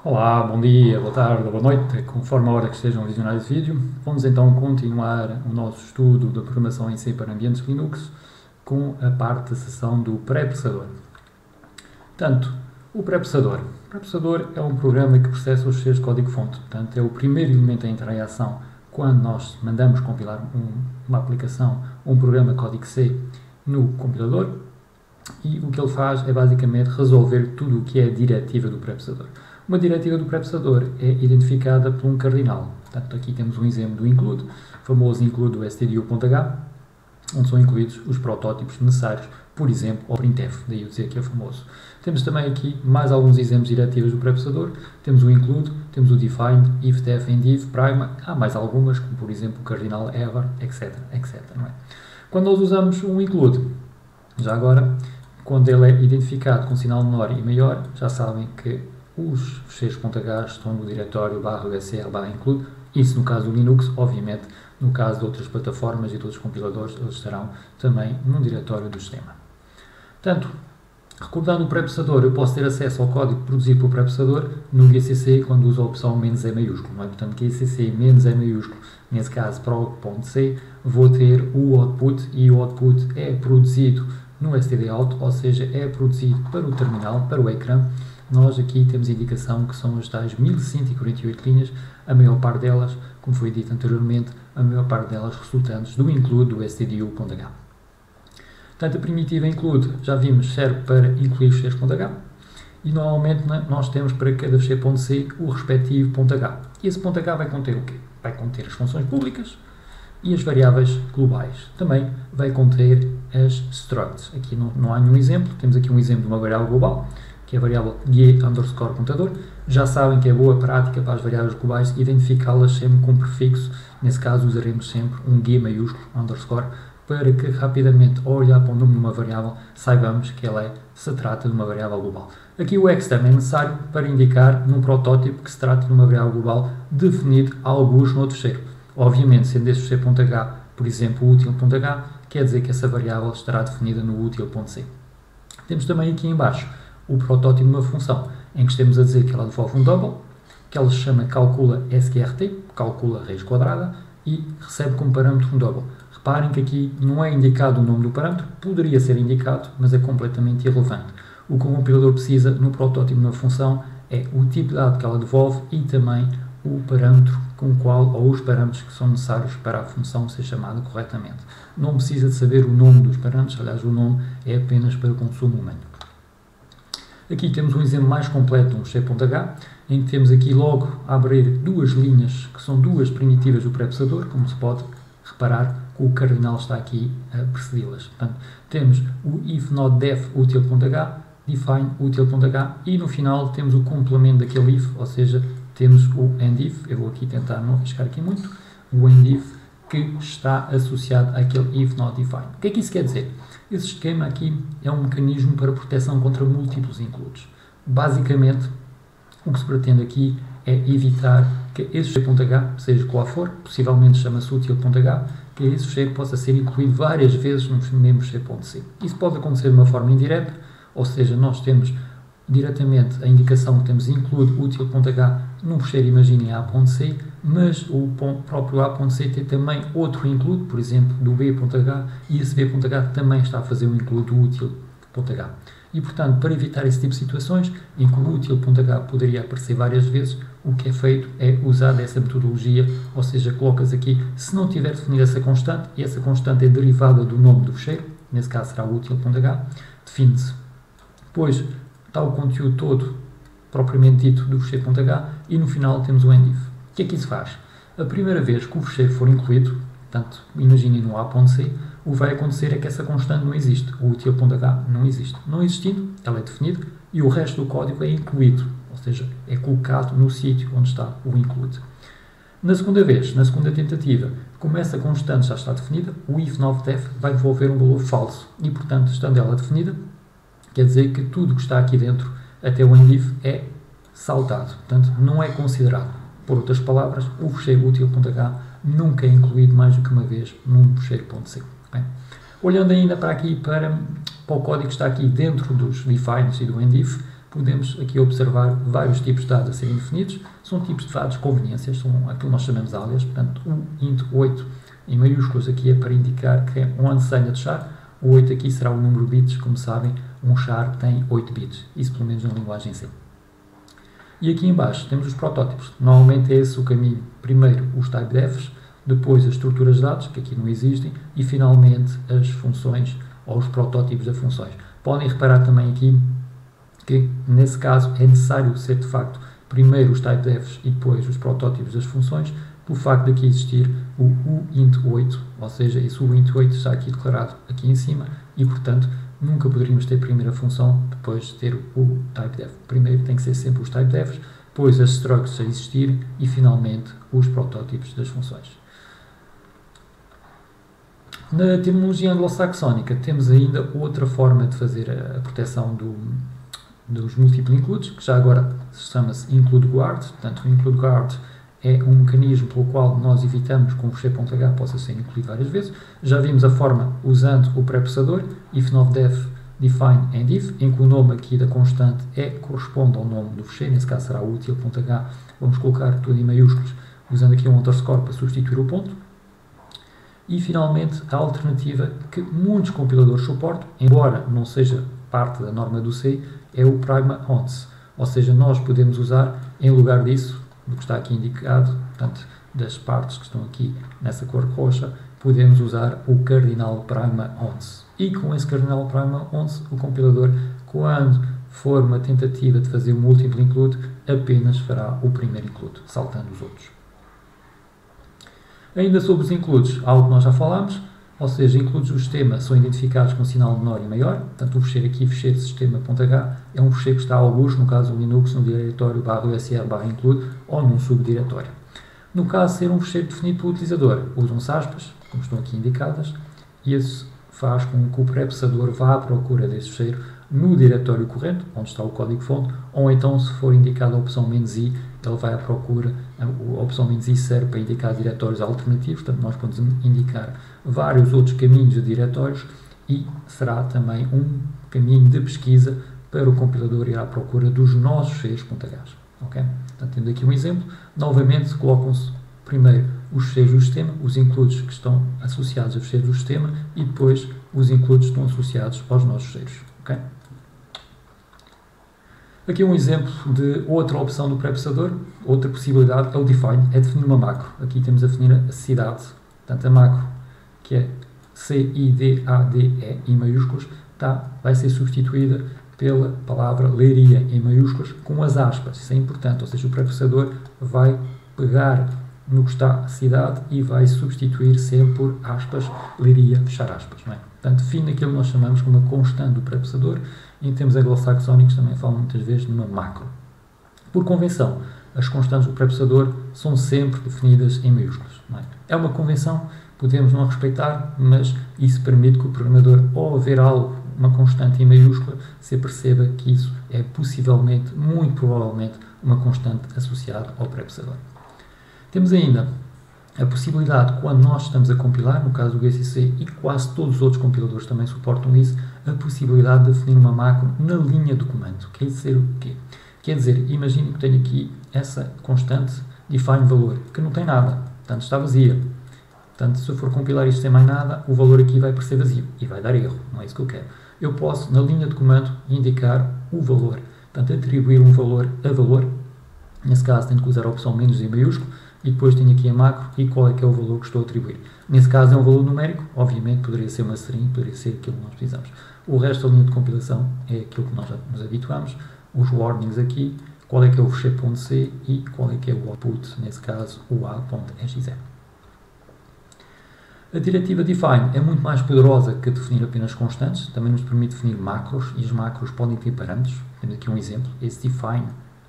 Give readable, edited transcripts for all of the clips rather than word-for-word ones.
Olá, bom dia, boa tarde, boa noite, conforme a hora que estejam a visionar esse vídeo. Vamos então continuar o nosso estudo da programação em C para ambientes Linux com a parte da seção do pré-processador. Portanto, o pré-processador. O pré-processador é um programa que processa os ficheiros de código-fonte. Portanto, é o primeiro elemento a entrar em ação quando nós mandamos compilar uma aplicação, um programa código C no compilador. E o que ele faz é basicamente resolver tudo o que é a diretiva do pré-processador. Uma diretiva do pré-processador é identificada por um cardinal. Portanto, aqui temos um exemplo do include, o famoso include do stdio.h, onde são incluídos os protótipos necessários, por exemplo, ao printf, daí eu dizer que é famoso. Temos também aqui mais alguns exemplos de diretivas do pré-processador. Temos o include, temos o define, if, def, endiv, prima, há mais algumas, como por exemplo o cardinal ever, etc, etc. Não é? Quando nós usamos um include, já agora, quando ele é identificado com sinal menor e maior, já sabem que os ficheiros.h estão no diretório /usr/include, isso no caso do Linux, obviamente, no caso de outras plataformas e de outros compiladores, eles estarão também no diretório do sistema. Portanto, recordando o pré-processador, eu posso ter acesso ao código produzido pelo pré-processador no GCC quando uso a opção "-e" maiúsculo, não é? Portanto, GCC "-e" maiúsculo, nesse caso prog.c, vou ter o output e o output é produzido no stdout, ou seja, é produzido para o terminal, para o ecrã. Nós aqui temos indicação que são as tais 1148 linhas, a maior parte delas, como foi dito anteriormente, a maior parte delas resultantes do include do stdio.h. Portanto, a primitiva include, já vimos, serve para incluir ficheiros.h e normalmente nós temos para cada ficheiro.c o respectivo .h. E esse .h vai conter o quê? Vai conter as funções públicas e as variáveis globais. Também vai conter as structs. Aqui não há nenhum exemplo, temos aqui um exemplo de uma variável global, que é a variável g_contador. Já sabem que é boa prática para as variáveis globais identificá-las sempre com prefixo. Nesse caso usaremos sempre um g maiúsculo, underscore, para que rapidamente, ao olhar para o nome de uma variável, saibamos que ela se trata de uma variável global. Aqui o extern é necessário para indicar num protótipo que se trata de uma variável global definido alguns no outro ficheiro. Obviamente, sendo esse ficheiro.h, por exemplo, o util.h, quer dizer que essa variável estará definida no util.c. Temos também aqui em baixo o protótipo de uma função, em que estamos a dizer que ela devolve um double, que ela se chama calcula sqrt, calcula raiz quadrada, e recebe como parâmetro um double. Reparem que aqui não é indicado o nome do parâmetro, poderia ser indicado, mas é completamente irrelevante. O que o compilador precisa no protótipo de uma função é o tipo de dado que ela devolve e também o parâmetro com o qual, ou os parâmetros que são necessários para a função ser chamada corretamente. Não precisa de saber o nome dos parâmetros, aliás, o nome é apenas para consumo humano. Aqui temos um exemplo mais completo de um ficheiro.h, em que temos aqui logo a abrir duas linhas, que são duas primitivas do pré-processador, como se pode reparar, o cardinal está aqui a precedi-las. Portanto, temos o if not def util.h, define util.h e no final temos o complemento daquele if, ou seja, temos o endif, eu vou aqui tentar não arriscar aqui muito, o endif que está associado àquele if not define. O que é que isso quer dizer? Esse esquema aqui é um mecanismo para proteção contra múltiplos includes. Basicamente, o que se pretende aqui é evitar que esse ficheiro.h, seja qual for, possivelmente chama-se util.h, que esse ficheiro possa ser incluído várias vezes no mesmo ficheiro.c. Isso pode acontecer de uma forma indireta, ou seja, nós temos diretamente a indicação que temos include util.h num ficheiro, imaginem a.c, mas o próprio a.c tem também outro include, por exemplo, do b.h, e esse b.h também está a fazer um include do util.h. E, portanto, para evitar esse tipo de situações, em que o util.h poderia aparecer várias vezes, o que é feito é usar essa metodologia, ou seja, colocas aqui, se não tiver definida essa constante, e essa constante é derivada do nome do ficheiro, nesse caso será o util.h, define-se. Depois está o conteúdo todo, propriamente dito, do ficheiro.h, e no final temos o endif. O que é que isso faz? A primeira vez que o ficheiro for incluído, portanto, imaginem no a.c, o que vai acontecer é que essa constante não existe, o util.h não existe. Não existindo, ela é definida e o resto do código é incluído, ou seja, é colocado no sítio onde está o include. Na segunda vez, na segunda tentativa, como essa constante já está definida, o if not def vai devolver um valor falso e, portanto, estando ela definida, quer dizer que tudo que está aqui dentro, até o endif, é saltado, portanto, não é considerado. Por outras palavras, o ficheiro util.h nunca é incluído mais do que uma vez num ficheiro.c. Bem, olhando ainda para aqui, para o código que está aqui dentro dos defines e do endif, podemos aqui observar vários tipos de dados a serem definidos. São tipos de dados conveniências, são aquilo que nós chamamos de alias. Portanto, o int 8 em maiúsculos aqui é para indicar que é um unsigned char. O 8 aqui será o número de bits. Como sabem, um char tem 8 bits. Isso pelo menos na linguagem C. E aqui em baixo temos os protótipos. Normalmente é esse o caminho. Primeiro os typedefs, depois as estruturas de dados, que aqui não existem, e finalmente as funções ou os protótipos das funções. Podem reparar também aqui que nesse caso é necessário ser de facto primeiro os typedefs e depois os protótipos das funções, pelo facto de aqui existir o uint8, ou seja, esse uint8 está aqui declarado aqui em cima e portanto nunca poderíamos ter primeiro a função depois de ter o typedef. Primeiro tem que ser sempre os typedefs, depois as structs a existirem e finalmente os protótipos das funções. Na terminologia anglo-saxónica temos ainda outra forma de fazer a proteção dos multiple includes, que já agora chama-se include guard. Portanto, o include guard é um mecanismo pelo qual nós evitamos que um fecheiro.h possa ser incluído várias vezes. Já vimos a forma usando o pré-processador, if not def, define and if, em que o nome aqui da constante corresponde ao nome do fecheiro, nesse caso será util.h. Vamos colocar tudo em maiúsculos, usando aqui um underscore para substituir o ponto. E, finalmente, a alternativa que muitos compiladores suportam, embora não seja parte da norma do C, é o prima once. Ou seja, nós podemos usar, em lugar disso, do que está aqui indicado, portanto, das partes que estão aqui nessa cor roxa, podemos usar o cardinal prima once. E com esse cardinal prima once, o compilador, quando for uma tentativa de fazer um múltiplo include, apenas fará o primeiro include, saltando os outros. Ainda sobre os includes, algo que nós já falámos, ou seja, includes do sistema são identificados com sinal menor e maior. Portanto, o fecheiro aqui, fecheiro sistema.h, é um fecheiro que está a algures, no caso do Linux, no diretório /usr/include ou num subdiretório. No caso de ser um fecheiro definido pelo utilizador, usam-se aspas, como estão aqui indicadas, e isso faz com que o pré-processador vá à procura desse fecheiro no diretório corrente, onde está o código-fonte, ou então, se for indicada a opção "-i", ele vai à procura, a opção "-i" serve para indicar diretórios alternativos, portanto nós podemos indicar vários outros caminhos de diretórios e será também um caminho de pesquisa para o compilador ir à procura dos nossos fecheiros.h. Okay? Portanto, tendo aqui um exemplo, novamente colocam-se primeiro os fecheiros do sistema, os includes que estão associados a fecheiros do sistema e depois os includes que estão associados aos nossos fecheiros. Okay? Aqui um exemplo de outra opção do pré-processador, outra possibilidade é o define, é definir uma macro. Aqui temos a definir a cidade, portanto a macro, que é CIDADE em maiúsculos, vai ser substituída pela palavra leiria em maiúsculos com as aspas. Isso é importante, ou seja, o pré-processador vai pegar no que está a cidade e vai substituir sempre por aspas, leiria, fechar aspas. Não é? Portanto, define aquilo que nós chamamos como uma constante do pré-processador. Em termos anglo-saxónicos também falam muitas vezes numa macro. Por convenção, as constantes do pré-processador são sempre definidas em maiúsculos. Não é? É uma convenção, podemos não respeitar, mas isso permite que o programador, ao ver algo, uma constante em maiúscula, se perceba que isso é possivelmente, muito provavelmente, uma constante associada ao pré-processador. Temos ainda a possibilidade, quando nós estamos a compilar, no caso do GCC e quase todos os outros compiladores também suportam isso, a possibilidade de definir uma macro na linha do comando. Quer dizer o quê? Quer dizer, imagine que tenho aqui essa constante define valor, que não tem nada, portanto está vazia. Portanto, se eu for compilar isto sem mais nada, o valor aqui vai parecer vazio e vai dar erro, não é isso que eu quero. Eu posso, na linha de comando, indicar o valor, portanto atribuir um valor a valor, nesse caso tenho que usar a opção menos em maiúsculo, e depois tenho aqui a macro e qual é que é o valor que estou a atribuir. Nesse caso é um valor numérico, obviamente poderia ser uma string, poderia ser aquilo que nós precisamos. O resto da linha de compilação é aquilo que nós já nos habituamos, os warnings aqui, qual é que é o fecheiro.c e qual é que é o output, nesse caso o a.exe. A diretiva define é muito mais poderosa que definir apenas constantes, também nos permite definir macros e as macros podem ter parâmetros. Temos aqui um exemplo, esse define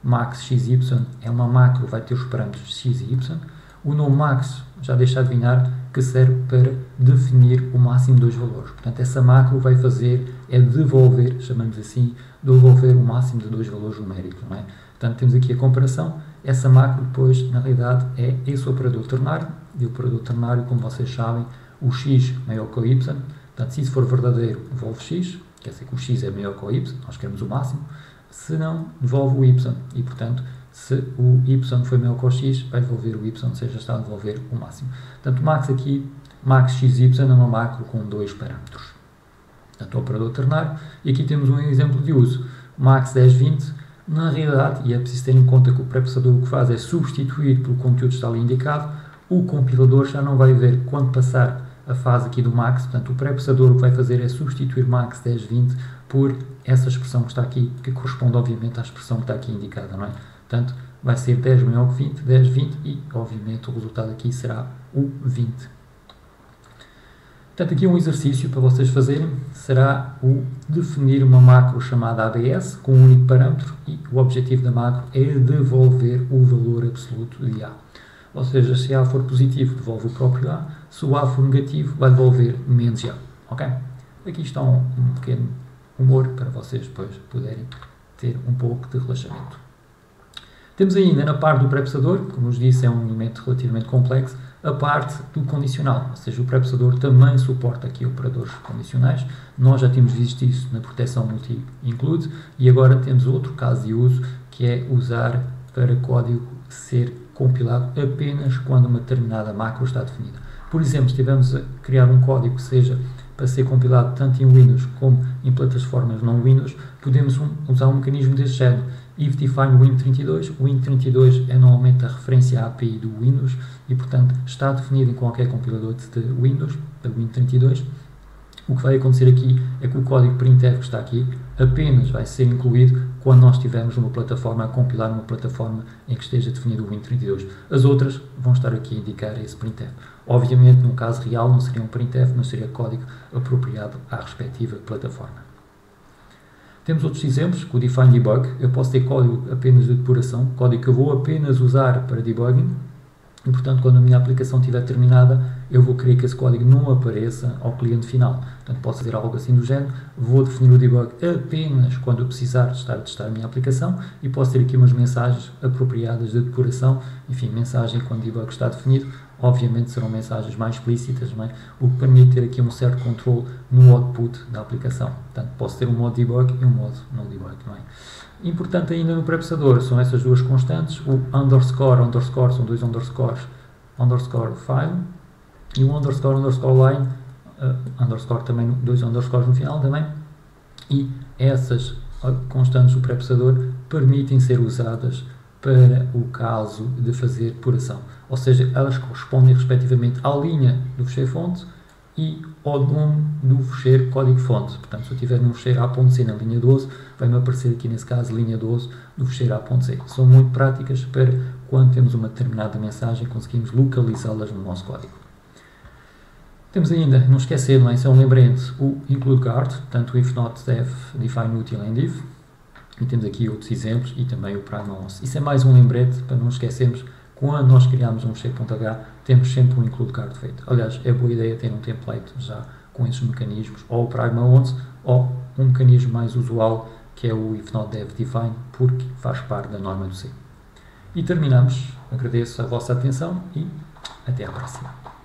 max xy é uma macro, vai ter os parâmetros x e y. O nome max já deixa adivinhar que serve para definir o máximo de dois valores. Portanto, essa macro vai fazer, devolver, chamamos assim, devolver o máximo de dois valores numéricos. Não é? Portanto, temos aqui a comparação. Essa macro, depois, na realidade, é esse operador ternário. E o operador ternário, como vocês sabem, o x maior que o y. Portanto, se isso for verdadeiro, devolve x. Quer dizer que o x é maior que o y, nós queremos o máximo. se não, devolve o y, e portanto, se o y foi maior que o x, vai devolver o y, ou seja, está a devolver o máximo. Portanto, max aqui, max xy é uma macro com dois parâmetros. Portanto, o operador ternário, e aqui temos um exemplo de uso, max 1020, na realidade, e é preciso ter em conta que o pré-processador o que faz é substituir pelo conteúdo que está ali indicado, o compilador já não vai ver quando passar a fase aqui do max, portanto, o pré-processador o que vai fazer é substituir max 1020 por essa expressão que está aqui, que corresponde, obviamente, à expressão que está aqui indicada, não é? Portanto, vai ser 10 maior que 20, 10, 20 e, obviamente, o resultado aqui será o 20. Portanto, aqui um exercício para vocês fazerem será o definir uma macro chamada ABS com um único parâmetro e o objetivo da macro é devolver o valor absoluto de A. Ou seja, se A for positivo, devolve o próprio A, se o A for negativo, vai devolver menos A. Ok? Aqui está um pequeno humor para vocês depois poderem ter um pouco de relaxamento. Temos ainda na parte do pré-processador, como vos disse, é um elemento relativamente complexo, a parte do condicional, ou seja, o pré-processador também suporta aqui operadores condicionais. Nós já tínhamos visto isso na proteção multi-include e agora temos outro caso de uso que é usar para código ser compilado apenas quando uma determinada macro está definida. Por exemplo, se estivermos a criar um código que seja para ser compilado tanto em Windows como em plataformas não Windows, podemos usar um mecanismo deste género. If define Win32, o Win32 é normalmente a referência à API do Windows e, portanto, está definido em qualquer compilador de Windows, da Win32. O que vai acontecer aqui é que o código printf que está aqui apenas vai ser incluído quando nós estivermos numa plataforma a compilar numa plataforma em que esteja definido o Win32. As outras vão estar aqui a indicar esse printf. Obviamente, num caso real, não seria um printf, mas seria código apropriado à respectiva plataforma. Temos outros exemplos, com o define debug. Eu posso ter código apenas de depuração, código que eu vou apenas usar para debugging, e, portanto, quando a minha aplicação estiver terminada, eu vou querer que esse código não apareça ao cliente final. Portanto, posso fazer algo assim do género, vou definir o debug apenas quando eu precisar de estar a testar a minha aplicação e posso ter aqui umas mensagens apropriadas de depuração, enfim, mensagem quando o debug está definido, obviamente serão mensagens mais explícitas, não é? O que permite ter aqui um certo controle no output da aplicação. Portanto, posso ter um modo debug e um modo não debug, não é? Importante ainda no pré-processador são essas duas constantes, o underscore, são dois underscores, underscore file, e o underscore line, underscore também, dois underscores no final também, e essas constantes do pré-processador permitem ser usadas para o caso de fazer depuração, ou seja, elas correspondem respectivamente à linha do fecheiro-fonte e ao nome do fecheiro código-fonte. Portanto, se eu tiver no fecheiro A.C na linha 12, vai-me aparecer aqui nesse caso linha 12 do fecheiro A.C. São muito práticas para quando temos uma determinada mensagem, conseguimos localizá-las no nosso código. Temos ainda, não esquecer, não é? Isso é um lembrete, o include guard, portanto o if not def, define util and if, e temos aqui outros exemplos e também o prime once. Isso é mais um lembrete para não esquecermos. Quando nós criamos um fecheiro.h, temos sempre um include guard feito. Aliás, é boa ideia ter um template já com esses mecanismos, ou o prime once, ou um mecanismo mais usual, que é o if not def define, porque faz parte da norma do C. E terminamos. Agradeço a vossa atenção e até à próxima.